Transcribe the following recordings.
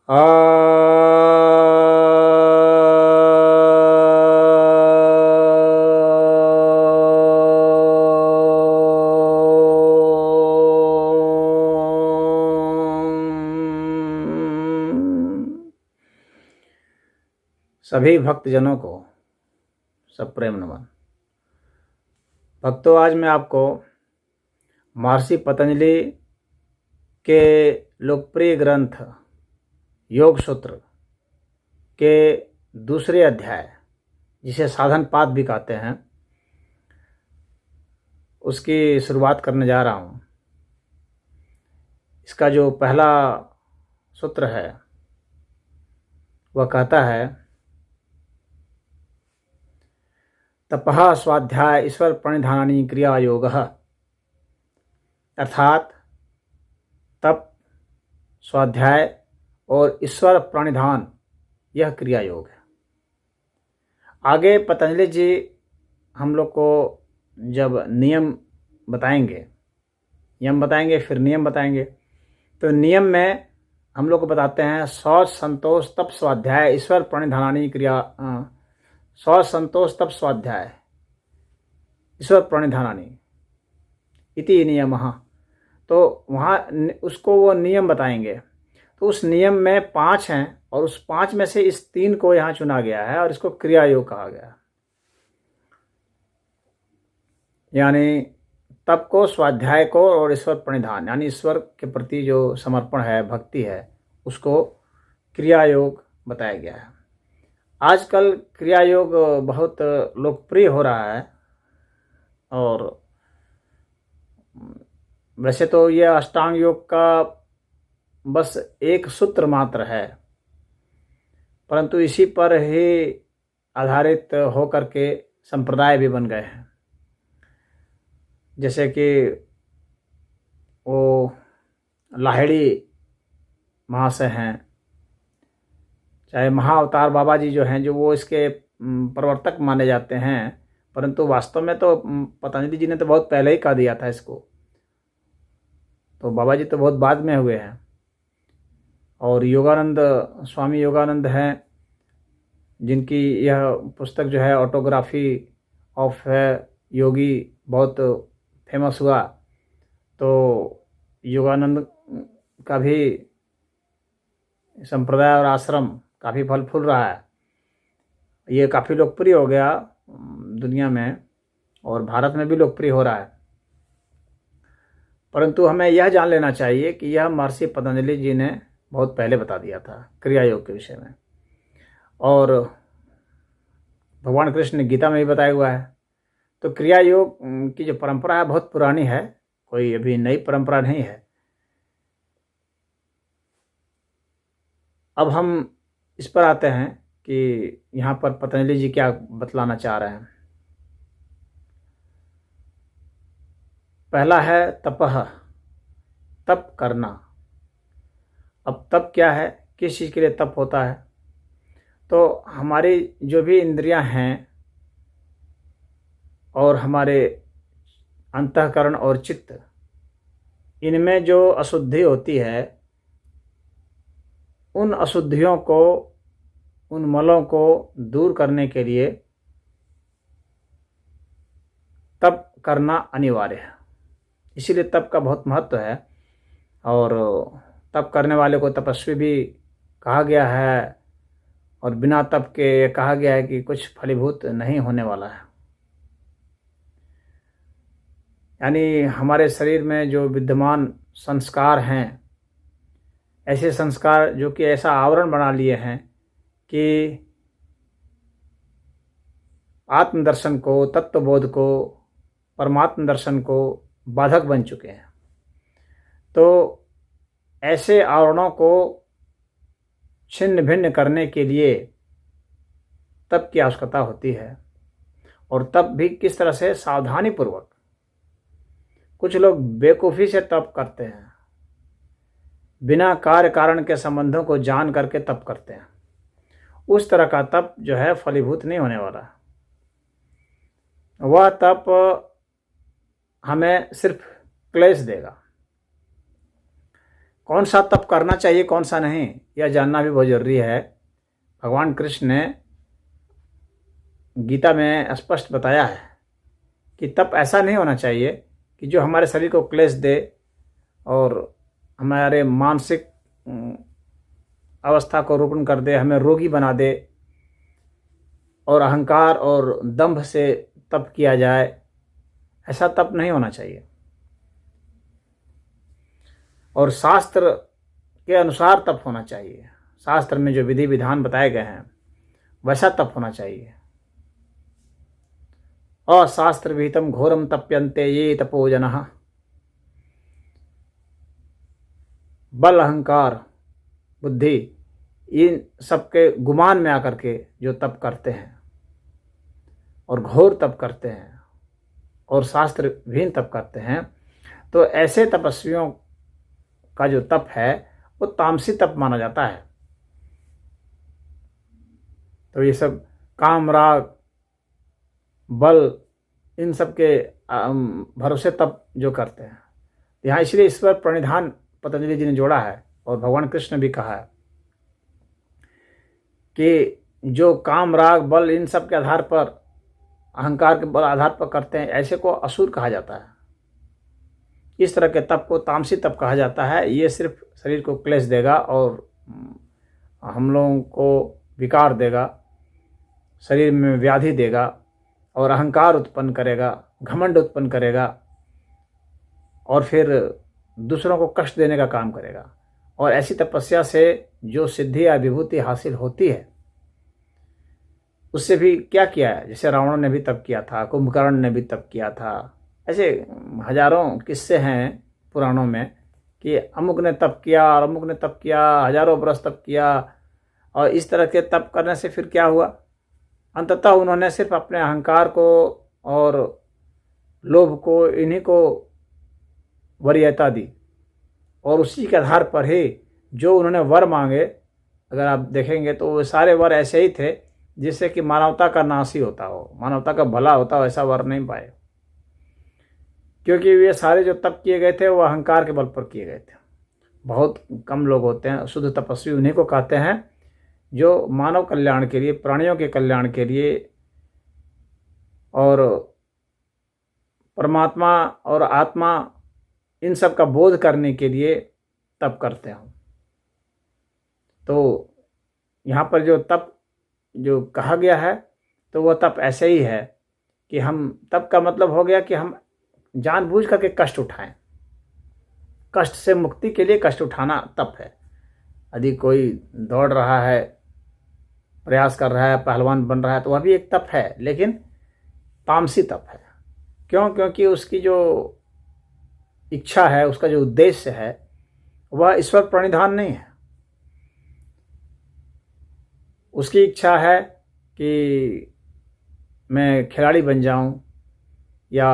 आ सभी भक्तजनों को सप्रेम नमन। भक्तों, आज मैं आपको महर्षि पतंजलि के लोकप्रिय ग्रंथ योग सूत्र के दूसरे अध्याय, जिसे साधन पाद भी कहते हैं, उसकी शुरुआत करने जा रहा हूँ। इसका जो पहला सूत्र है वह कहता है, तपः स्वाध्याय ईश्वर प्रणिधानानि क्रिया योगः। अर्थात तप, स्वाध्याय और ईश्वर प्रणिधान, यह क्रिया योग है। आगे पतंजलि जी हम लोग को जब नियम बताएंगे, फिर नियम बताएंगे, तो नियम में हम लोग को बताते हैं शौच संतोष तप स्वाध्याय ईश्वर प्रणिधानानि क्रिया, शौच संतोष तप स्वाध्याय ईश्वर प्रणिधानानि इति नियमः। तो वहाँ उसको वो नियम बताएंगे। तो उस नियम में 5 हैं और उस 5 में से इस 3 को यहाँ चुना गया है और इसको क्रिया योग कहा गया। यानी तप को, स्वाध्याय को और ईश्वर प्रणिधान, यानी ईश्वर के प्रति जो समर्पण है, भक्ति है, उसको क्रिया योग बताया गया है। आजकल क्रिया योग बहुत लोकप्रिय हो रहा है और वैसे तो यह अष्टांग योग का बस एक सूत्र मात्र है, परंतु इसी पर ही आधारित होकर के संप्रदाय भी बन गए हैं। जैसे कि वो लाहिड़ी महाशय हैं, चाहे महाअवतार बाबा जी जो हैं, जो वो इसके प्रवर्तक माने जाते हैं, परंतु वास्तव में तो पतंजलि जी ने तो बहुत पहले ही कह दिया था इसको। तो बाबा जी तो बहुत बाद में हुए हैं। और योगानंद, स्वामी योगानंद हैं, जिनकी यह पुस्तक जो है ऑटोग्राफी ऑफ योगी बहुत फेमस हुआ। तो योगानंद का भी संप्रदाय और आश्रम काफ़ी फल फूल रहा है। ये काफ़ी लोकप्रिय हो गया दुनिया में और भारत में भी लोकप्रिय हो रहा है। परंतु हमें यह जान लेना चाहिए कि यह महर्षि पतंजलि जी ने बहुत पहले बता दिया था क्रिया योग के विषय में, और भगवान कृष्ण ने गीता में भी बताया हुआ है। तो क्रिया योग की जो परंपरा है बहुत पुरानी है, कोई अभी नई परंपरा नहीं है। अब हम इस पर आते हैं कि यहाँ पर पतंजलि जी क्या बतलाना चाह रहे हैं। पहला है तपः, तप करना। अब तप क्या है, किस चीज़ के लिए तप होता है? तो हमारी जो भी इंद्रियां हैं और हमारे अंतःकरण और चित्त, इनमें जो अशुद्धि होती है, उन अशुद्धियों को, उन मलों को दूर करने के लिए तप करना अनिवार्य है। इसीलिए तप का बहुत महत्व है और तप करने वाले को तपस्वी भी कहा गया है, और बिना तप के कहा गया है कि कुछ फलीभूत नहीं होने वाला है। यानी हमारे शरीर में जो विद्यमान संस्कार हैं, ऐसे संस्कार जो कि ऐसा आवरण बना लिए हैं कि आत्मदर्शन को, तत्वबोध को, परमात्म दर्शन को बाधक बन चुके हैं। तो ऐसे आवरणों को छिन्न भिन्न करने के लिए तप की आवश्यकता होती है। और तप भी किस तरह से? सावधानी पूर्वक। कुछ लोग बेवकूफ़ी से तप करते हैं, बिना कार्य कारण के संबंधों को जान करके तप करते हैं। उस तरह का तप जो है फलीभूत नहीं होने वाला। वह तप हमें सिर्फ क्लेश देगा। कौन सा तप करना चाहिए कौन सा नहीं, यह जानना भी बहुत जरूरी है। भगवान कृष्ण ने गीता में स्पष्ट बताया है कि तप ऐसा नहीं होना चाहिए कि जो हमारे शरीर को क्लेश दे और हमारे मानसिक अवस्था को रोपण कर दे, हमें रोगी बना दे और अहंकार और दंभ से तप किया जाए। ऐसा तप नहीं होना चाहिए। और शास्त्र के अनुसार तप होना चाहिए। शास्त्र में जो विधि विधान बताए गए हैं वैसा तप होना चाहिए। अशास्त्र विहितम घोरम तप्यन्ते ये तपोजनः। बल अहंकार बुद्धि इन सबके गुमान में आकर के जो तप करते हैं और घोर तप करते हैं और शास्त्र विहीन तप करते हैं, तो ऐसे तपस्वियों का जो तप है वो तामसी तप माना जाता है। तो ये सब काम राग बल इन सब के भरोसे तप जो करते हैं, यहाँ इसलिए ईश्वर प्रणिधान पतंजलि जी ने जोड़ा है और भगवान कृष्ण ने भी कहा है कि जो काम राग बल इन सब के आधार पर, अहंकार के बल आधार पर करते हैं, ऐसे को असुर कहा जाता है। इस तरह के तप को तामसी तप कहा जाता है। ये सिर्फ शरीर को क्लेश देगा और हम लोगों को विकार देगा, शरीर में व्याधि देगा और अहंकार उत्पन्न करेगा, घमंड उत्पन्न करेगा और फिर दूसरों को कष्ट देने का काम करेगा। और ऐसी तपस्या से जो सिद्धि या विभूति हासिल होती है उससे भी क्या किया है, जैसे रावण ने भी तप किया था, कुंभकर्ण ने भी तप किया था। ऐसे हजारों किस्से हैं पुराणों में कि अमुक ने तप किया और अमुक ने तप किया, हजारों बरस तप किया। और इस तरह के तप करने से फिर क्या हुआ, अंततः उन्होंने सिर्फ अपने अहंकार को और लोभ को, इन्हीं को वरीयता दी और उसी के आधार पर ही जो उन्होंने वर मांगे, अगर आप देखेंगे तो वो सारे वर ऐसे ही थे जिससे कि मानवता का नाश ही होता हो, मानवता का भला होता हो, ऐसा वर नहीं पाए। क्योंकि ये सारे जो तप किए गए थे वो अहंकार के बल पर किए गए थे। बहुत कम लोग होते हैं, शुद्ध तपस्वी उन्हीं को कहते हैं जो मानव कल्याण के लिए, प्राणियों के कल्याण के लिए और परमात्मा और आत्मा इन सब का बोध करने के लिए तप करते हैं। तो यहाँ पर जो तप जो कहा गया है तो वह तप ऐसे ही है कि हम, तप का मतलब हो गया कि हम जानबूझ करके कष्ट उठाएं। कष्ट से मुक्ति के लिए कष्ट उठाना तप है। यदि कोई दौड़ रहा है, प्रयास कर रहा है, पहलवान बन रहा है, तो वह भी एक तप है, लेकिन तामसी तप है। क्यों? क्योंकि उसकी जो इच्छा है, उसका जो उद्देश्य है वह ईश्वर प्रणिधान नहीं है। उसकी इच्छा है कि मैं खिलाड़ी बन जाऊं या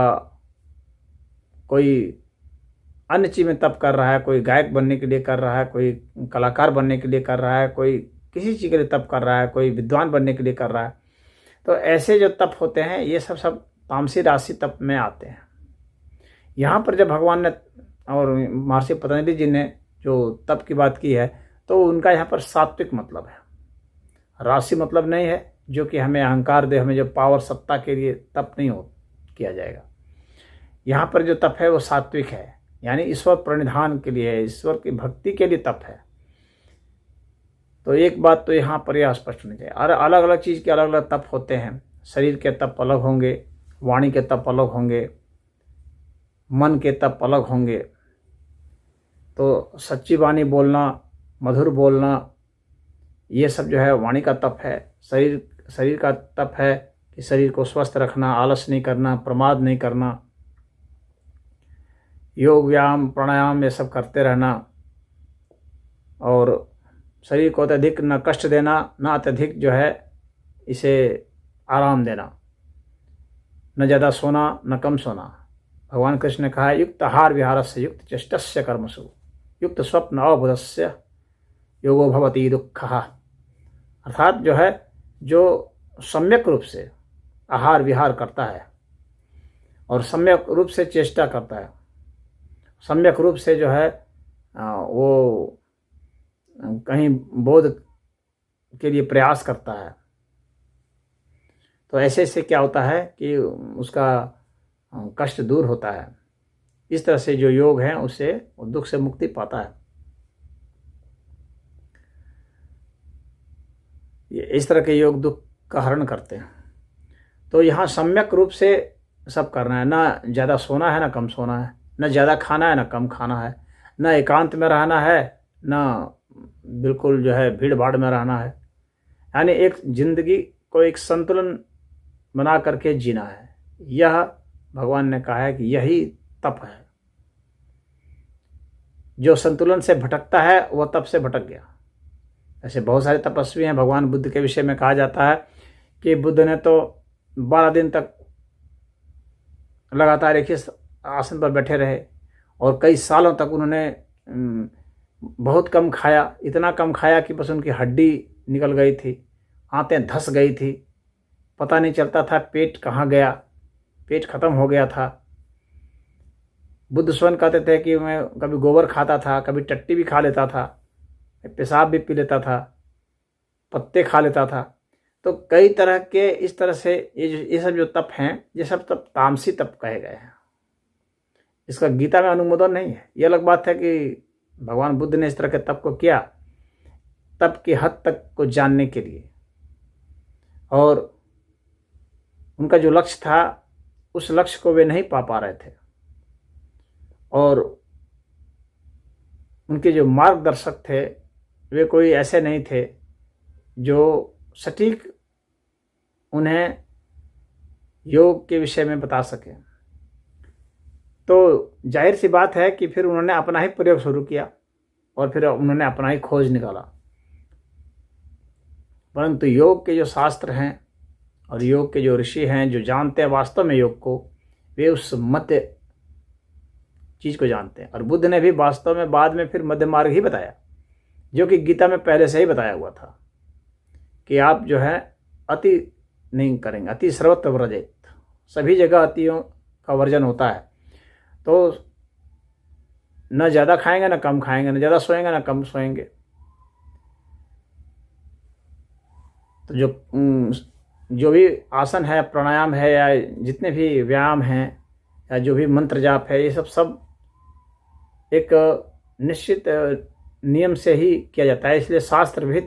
कोई अन्य चीज़ में तप कर रहा है, कोई गायक बनने के लिए कर रहा है, कोई कलाकार बनने के लिए कर रहा है, कोई किसी चीज़ के लिए तप कर रहा है, कोई विद्वान बनने के लिए कर रहा है। तो ऐसे जो तप होते हैं ये सब तामसी राशि तप में आते हैं। यहाँ पर जब भगवान ने और महर्षि पतंजलि जी ने जो तप की बात की है तो उनका यहाँ पर सात्विक मतलब है, राशि मतलब नहीं है जो कि हमें अहंकार दे, हमें जो पावर सत्ता के लिए तप नहीं हो किया जाएगा। यहाँ पर जो तप है वो सात्विक है, यानी ईश्वर प्रणिधान के लिए है, ईश्वर की भक्ति के लिए तप है। तो एक बात तो यहाँ पर यह स्पष्ट होनी चाहिए। और अलग अलग चीज़ के अलग अलग तप होते हैं। शरीर के तप अलग होंगे, वाणी के तप अलग होंगे, मन के तप अलग होंगे। तो सच्ची वाणी बोलना, मधुर बोलना, ये सब जो है वाणी का तप है। शरीर का तप है कि शरीर को स्वस्थ रखना, आलस नहीं करना, प्रमाद नहीं करना, योग व्यायाम प्राणायाम ये सब करते रहना और शरीर को अत्यधिक न कष्ट देना, न अत्यधिक जो है इसे आराम देना, न ज़्यादा सोना न कम सोना। भगवान कृष्ण ने कहा है युक्त आहार विहारस्य युक्त चेष्टस्य कर्मसु युक्त स्वप्न अवबुधस्य योगो भवति दुःखः। अर्थात जो है जो सम्यक रूप से आहार विहार करता है और सम्यक रूप से चेष्टा करता है, सम्यक रूप से जो है वो कहीं बोध के लिए प्रयास करता है, तो ऐसे से क्या होता है कि उसका कष्ट दूर होता है। इस तरह से जो योग है उससे दुख से मुक्ति पाता है। ये इस तरह के योग दुख का हरण करते हैं। तो यहाँ सम्यक रूप से सब करना है, ना ज़्यादा सोना है ना कम सोना है, ना ज़्यादा खाना है ना कम खाना है, ना एकांत में रहना है ना बिल्कुल जो है भीड़ भाड़ में रहना है। यानी एक जिंदगी को एक संतुलन बना करके जीना है। यह भगवान ने कहा है कि यही तप है। जो संतुलन से भटकता है वह तप से भटक गया। ऐसे बहुत सारे तपस्वी हैं। भगवान बुद्ध के विषय में कहा जाता है कि बुद्ध ने तो 12 दिन तक लगातार एक ही आसन पर बैठे रहे और कई सालों तक उन्होंने बहुत कम खाया, इतना कम खाया कि बस उनकी हड्डी निकल गई थी, आंतें धंस गई थी, पता नहीं चलता था पेट कहाँ गया, पेट खत्म हो गया था। बुद्ध स्वयं कहते थे कि मैं कभी गोबर खाता था, कभी टट्टी भी खा लेता था, पेशाब भी पी लेता था, पत्ते खा लेता था। तो कई तरह के इस तरह से ये सब जो तप हैं ये सब तप तामसी तप कहे गए हैं। इसका गीता में अनुमोदन नहीं है। ये अलग बात है कि भगवान बुद्ध ने इस तरह के तप को किया, तप की हद तक को जानने के लिए, और उनका जो लक्ष्य था उस लक्ष्य को वे नहीं पा रहे थे, और उनके जो मार्गदर्शक थे वे कोई ऐसे नहीं थे जो सटीक उन्हें योग के विषय में बता सके। तो जाहिर सी बात है कि फिर उन्होंने अपना ही प्रयोग शुरू किया और फिर उन्होंने अपना ही खोज निकाला। परंतु योग के जो शास्त्र हैं और योग के जो ऋषि हैं जो जानते हैं वास्तव में योग को, वे उस मध्य चीज़ को जानते हैं। और बुद्ध ने भी वास्तव में बाद में फिर मध्य मार्ग ही बताया, जो कि गीता में पहले से ही बताया हुआ था कि आप जो है अति नहीं करेंगे, अति सर्वत्र व्रजेत। सभी जगह अतियों का वर्जन होता है। तो न ज़्यादा खाएंगे न कम खाएंगे, न ज़्यादा सोएंगे न कम सोएंगे। तो जो भी आसन है, प्राणायाम है, या जितने भी व्यायाम हैं, या जो भी मंत्र जाप है, ये सब एक निश्चित नियम से ही किया जाता है। इसलिए शास्त्र भी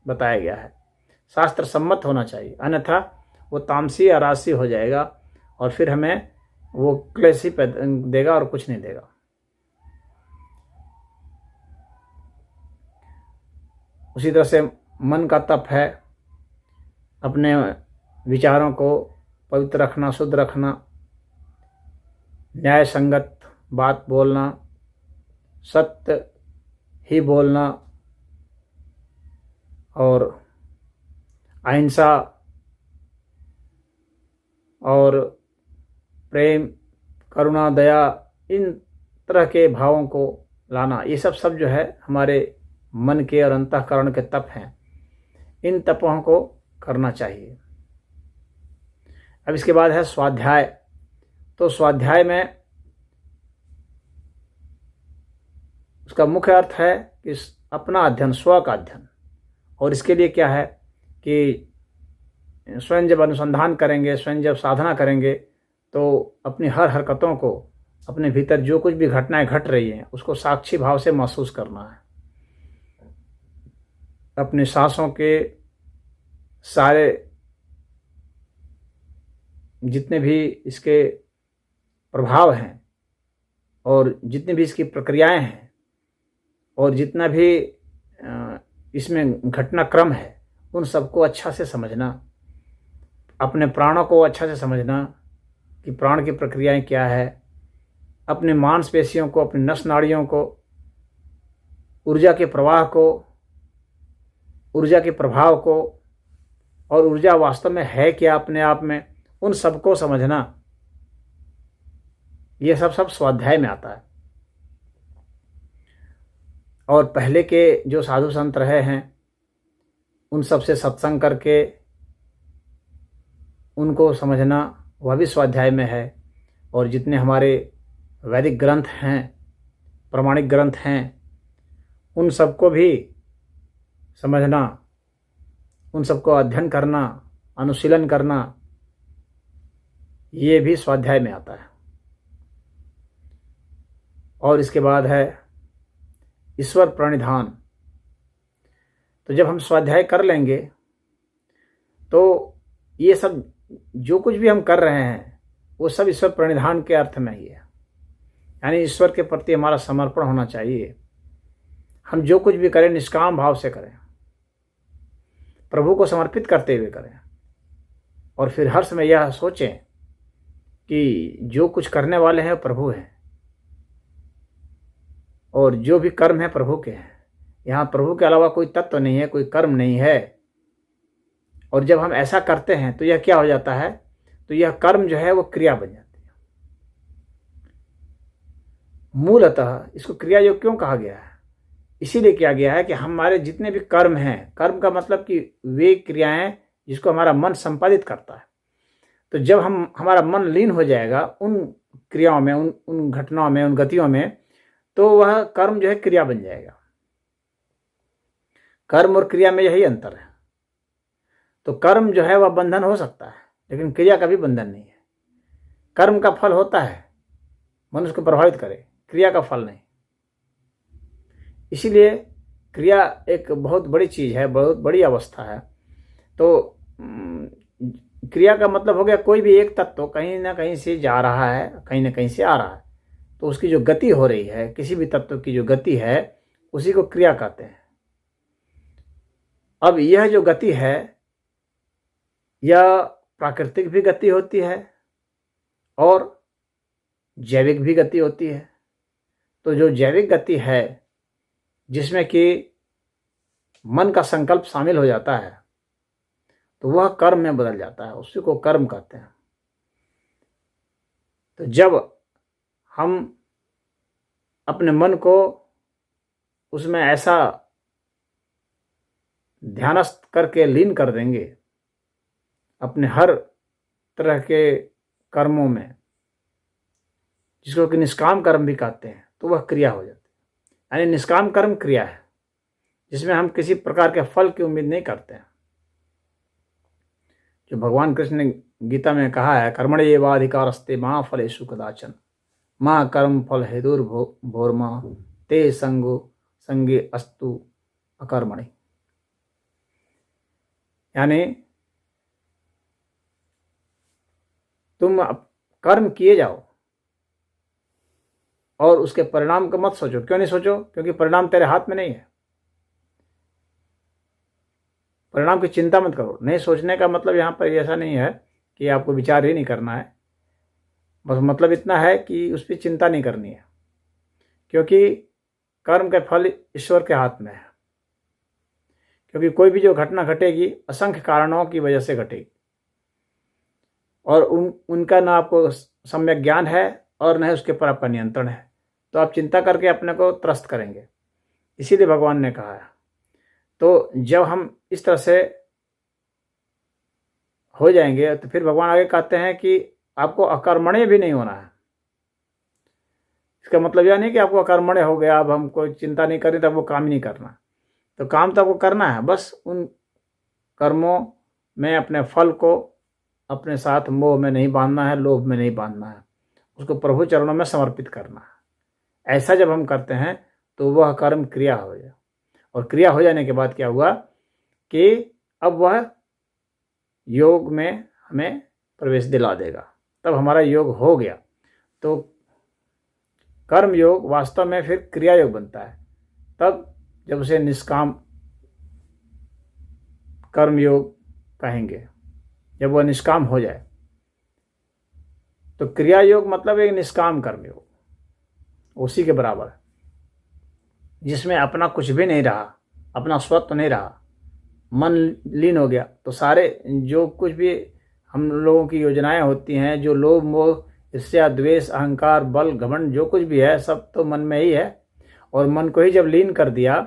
बताया गया है, शास्त्र सम्मत होना चाहिए, अन्यथा वो तामसी या राजसी हो जाएगा और फिर हमें वो क्लेश ही देगा और कुछ नहीं देगा। उसी तरह से मन का तप है अपने विचारों को पवित्र रखना, शुद्ध रखना, न्याय संगत बात बोलना, सत्य ही बोलना, और अहिंसा और प्रेम, करुणा, दया, इन तरह के भावों को लाना, ये सब जो है हमारे मन के और अंतःकरण के तप हैं। इन तपों को करना चाहिए। अब इसके बाद है स्वाध्याय। तो स्वाध्याय में उसका मुख्य अर्थ है कि अपना अध्ययन, स्व का अध्ययन। और इसके लिए क्या है कि स्वयं जब अनुसंधान करेंगे, स्वयं जब साधना करेंगे, तो अपनी हर हरकतों को, अपने भीतर जो कुछ भी घटनाएं घट रही हैं उसको साक्षी भाव से महसूस करना है। अपने सांसों के सारे जितने भी इसके प्रभाव हैं और जितनी भी इसकी प्रक्रियाएं हैं और जितना भी इसमें घटनाक्रम है, उन सबको अच्छा से समझना, अपने प्राणों को अच्छा से समझना कि प्राण की प्रक्रियाएं क्या है, अपने मांसपेशियों को, अपनी नस नाड़ियों को, ऊर्जा के प्रवाह को, ऊर्जा के प्रभाव को, और ऊर्जा वास्तव में है क्या अपने आप में, उन सबको समझना। ये सब स्वाध्याय में आता है। और पहले के जो साधु संत रहे हैं उन सब से सत्संग करके उनको समझना, वह भी स्वाध्याय में है। और जितने हमारे वैदिक ग्रंथ हैं प्रामाणिक ग्रंथ हैं उन सबको भी समझना, उन सबको अध्ययन करना, अनुशीलन करना, ये भी स्वाध्याय में आता है। और इसके बाद है ईश्वर प्रणिधान। तो जब हम स्वाध्याय कर लेंगे तो ये सब जो कुछ भी हम कर रहे हैं वो सब ईश्वर प्रणिधान के अर्थ में ही है, यानी ईश्वर के प्रति हमारा समर्पण होना चाहिए। हम जो कुछ भी करें निष्काम भाव से करें, प्रभु को समर्पित करते हुए करें, और फिर हर समय यह सोचें कि जो कुछ करने वाले हैं प्रभु हैं और जो भी कर्म है प्रभु के हैं। यहाँ प्रभु के अलावा कोई तत्व नहीं है, कोई कर्म नहीं है। और जब हम ऐसा करते हैं तो यह क्या हो जाता है, तो यह कर्म जो है वो क्रिया बन जाती है। मूलतः इसको क्रिया योग क्यों कहा गया है, इसीलिए किया गया है कि हमारे जितने भी कर्म हैं, कर्म का मतलब कि वे क्रियाएं जिसको हमारा मन संपादित करता है, तो जब हमारा मन लीन हो जाएगा उन क्रियाओं में, उन घटनाओं में, उन गतियों में, तो वह कर्म जो है क्रिया बन जाएगा। कर्म और क्रिया में यही अंतर है। तो कर्म जो है वह बंधन हो सकता है, लेकिन क्रिया का भी बंधन नहीं है। कर्म का फल होता है मनुष्य को प्रभावित करे, क्रिया का फल नहीं। इसीलिए क्रिया एक बहुत बड़ी चीज़ है, बहुत बड़ी अवस्था है। तो क्रिया का मतलब हो गया कोई भी एक तत्व कहीं ना कहीं से जा रहा है, कहीं ना कहीं से आ रहा है, तो उसकी जो गति हो रही है, किसी भी तत्व की जो गति है उसी को क्रिया कहते हैं। अब यह जो गति है यह प्राकृतिक भी गति होती है और जैविक भी गति होती है। तो जो जैविक गति है जिसमें कि मन का संकल्प शामिल हो जाता है, तो वह कर्म में बदल जाता है, उसी को कर्म कहते हैं। तो जब हम अपने मन को उसमें ऐसा ध्यानस्थ करके लीन कर देंगे अपने हर तरह के कर्मों में, जिसको कि निष्काम कर्म भी कहते हैं, तो वह क्रिया हो जाती है। यानी निष्काम कर्म क्रिया है जिसमें हम किसी प्रकार के फल की उम्मीद नहीं करते हैं। जो भगवान कृष्ण ने गीता में कहा है, कर्मण्येवाधिकारस्ते मा फलेषु कदाचन मा कर्म फल हेतुर्भोर्मा ते संगे अस्तु अकर्मणि। यानी तुम कर्म किए जाओ और उसके परिणाम का मत सोचो। क्यों नहीं सोचो? क्योंकि परिणाम तेरे हाथ में नहीं है। परिणाम की चिंता मत करो। नहीं सोचने का मतलब यहाँ पर ऐसा नहीं है कि आपको विचार ही नहीं करना है, बस मतलब इतना है कि उस पर चिंता नहीं करनी है, क्योंकि कर्म के फल ईश्वर के हाथ में है। क्योंकि कोई भी जो घटना घटेगी असंख्य कारणों की वजह से घटेगी और उनका ना आपको सम्यक ज्ञान है और न उसके पर आपका नियंत्रण है, तो आप चिंता करके अपने को त्रस्त करेंगे। इसीलिए भगवान ने कहा है। तो जब हम इस तरह से हो जाएंगे तो फिर भगवान आगे कहते हैं कि आपको अकर्मण्य भी नहीं होना है। इसका मतलब यह नहीं कि आपको अकर्मण्य हो गया, अब हमको चिंता नहीं करनी, तब वो काम ही नहीं करना। तो काम तो आपको करना है, बस उन कर्मों में अपने फल को अपने साथ मोह में नहीं बांधना है, लोभ में नहीं बांधना है, उसको प्रभु चरणों में समर्पित करना है। ऐसा जब हम करते हैं तो वह कर्म क्रिया हो जाए, और क्रिया हो जाने के बाद क्या हुआ कि अब वह योग में हमें प्रवेश दिला देगा, तब हमारा योग हो गया। तो कर्म योग वास्तव में फिर क्रिया योग बनता है, तब जब उसे निष्काम कर्म योग कहेंगे, जब वह निष्काम हो जाए। तो क्रिया योग मतलब एक निष्काम कर्म योग, उसी के बराबर है, जिसमें अपना कुछ भी नहीं रहा, अपना स्वत्व नहीं रहा, मन लीन हो गया। तो सारे जो कुछ भी हम लोगों की योजनाएं होती हैं, जो लोभ मोह ईर्ष्या द्वेष अहंकार बल घमंड जो कुछ भी है, सब तो मन में ही है। और मन को ही जब लीन कर दिया,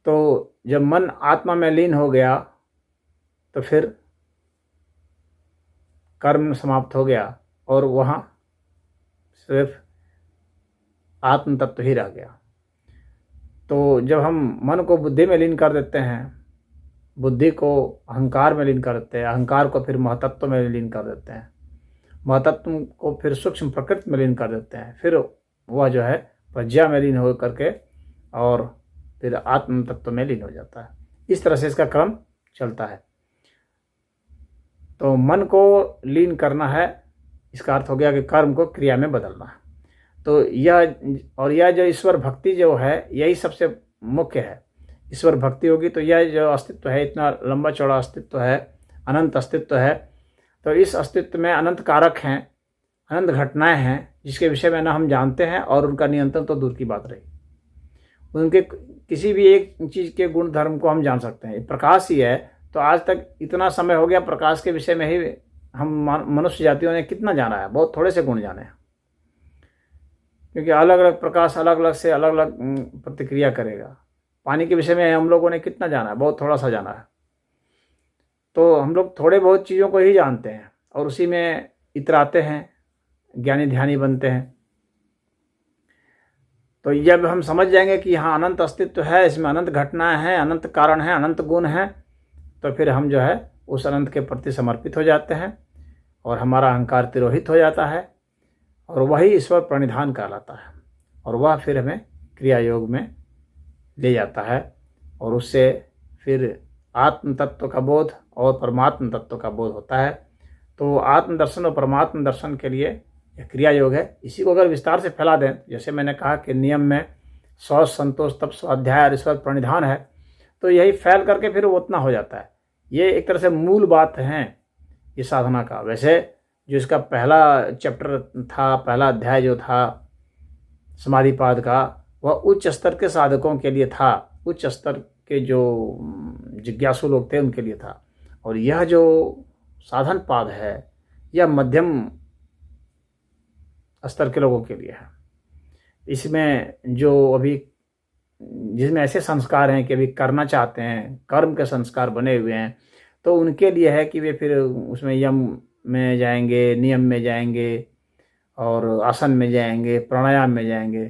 तो जब मन आत्मा में लीन हो गया तो फिर कर्म समाप्त हो गया और वहाँ सिर्फ आत्म तत्व ही रह गया। तो जब हम मन को बुद्धि में लीन कर देते हैं, बुद्धि को अहंकार में लीन कर देते हैं, अहंकार को फिर महतत्व में लीन कर देते हैं, महतत्व को फिर सूक्ष्म प्रकृति में लीन कर देते हैं, फिर वह जो है प्रज्ञा में लीन हो करके और फिर आत्म तत्व में लीन हो जाता है। इस तरह से इसका क्रम चलता है। तो मन को लीन करना है, इसका अर्थ हो गया कि कर्म को क्रिया में बदलना है। तो यह जो ईश्वर भक्ति जो है यही सबसे मुख्य है। ईश्वर भक्ति होगी तो यह जो अस्तित्व है, इतना लंबा चौड़ा अस्तित्व है, अनंत अस्तित्व है, तो इस अस्तित्व में अनंत कारक हैं, अनंत घटनाएं हैं जिसके विषय में ना हम जानते हैं और उनका नियंत्रण तो दूर की बात रही। उनके किसी भी एक चीज़ के गुण धर्म को हम जान सकते हैं। प्रकाश ही है, तो आज तक इतना समय हो गया प्रकाश के विषय में ही हम मनुष्य जातियों ने कितना जाना है, बहुत थोड़े से गुण जाने हैं, क्योंकि अलग अलग प्रकाश अलग अलग से अलग अलग प्रतिक्रिया करेगा। पानी के विषय में हम लोगों ने कितना जाना है, बहुत थोड़ा सा जाना है। तो हम लोग थोड़े बहुत चीज़ों को ही जानते हैं और उसी में इतराते हैं, ज्ञानी ध्यानी बनते हैं। तो जब हम समझ जाएंगे कि हाँ अनंत अस्तित्व है, इसमें अनंत घटनाएं हैं, अनंत कारण हैं, अनंत गुण हैं, तो फिर हम जो है उस अनंत के प्रति समर्पित हो जाते हैं और हमारा अहंकार तिरोहित हो जाता है और वही ईश्वर प्रणिधान कहलाता है। और वह फिर हमें क्रिया योग में ले जाता है और उससे फिर आत्म तत्व का बोध और परमात्म तत्व का बोध होता है। तो आत्म दर्शन और परमात्म दर्शन के लिए यह क्रिया योग है। इसी को अगर विस्तार से फैला दें, जैसे मैंने कहा कि नियम में शौच, संतोष, तप, स्वाध्याय और ईश्वर प्रणिधान है, तो यही फैल करके फिर वो उतना हो जाता है। ये एक तरह से मूल बात है इस साधना का। वैसे जो इसका पहला चैप्टर था, पहला अध्याय जो था समाधिपाद का, वह उच्च स्तर के साधकों के लिए था, उच्च स्तर के जो जिज्ञासु लोग थे उनके लिए था। और यह जो साधन पाद है यह मध्यम स्तर के लोगों के लिए है। इसमें जो अभी जिसमें ऐसे संस्कार हैं कि अभी करना चाहते हैं, कर्म के संस्कार बने हुए हैं, तो उनके लिए है कि वे फिर उसमें यम में जाएंगे, नियम में जाएंगे और आसन में जाएंगे, प्राणायाम में जाएंगे।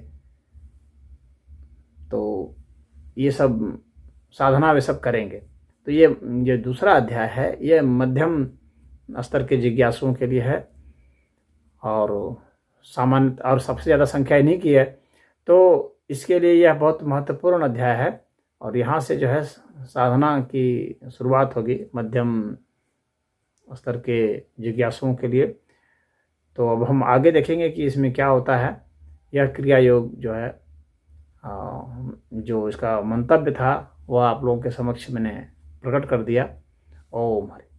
तो ये सब साधना वे सब करेंगे। तो ये जो दूसरा अध्याय है ये मध्यम स्तर के जिज्ञासुओं के लिए है और सामान्य और सबसे ज़्यादा संख्या इन्हीं की है। तो इसके लिए यह बहुत महत्वपूर्ण अध्याय है और यहाँ से जो है साधना की शुरुआत होगी मध्यम स्तर के जिज्ञासुओं के लिए। तो अब हम आगे देखेंगे कि इसमें क्या होता है। यह क्रिया योग जो है जो इसका मंतव्य था वह आप लोगों के समक्ष मैंने प्रकट कर दिया। ओम हरि।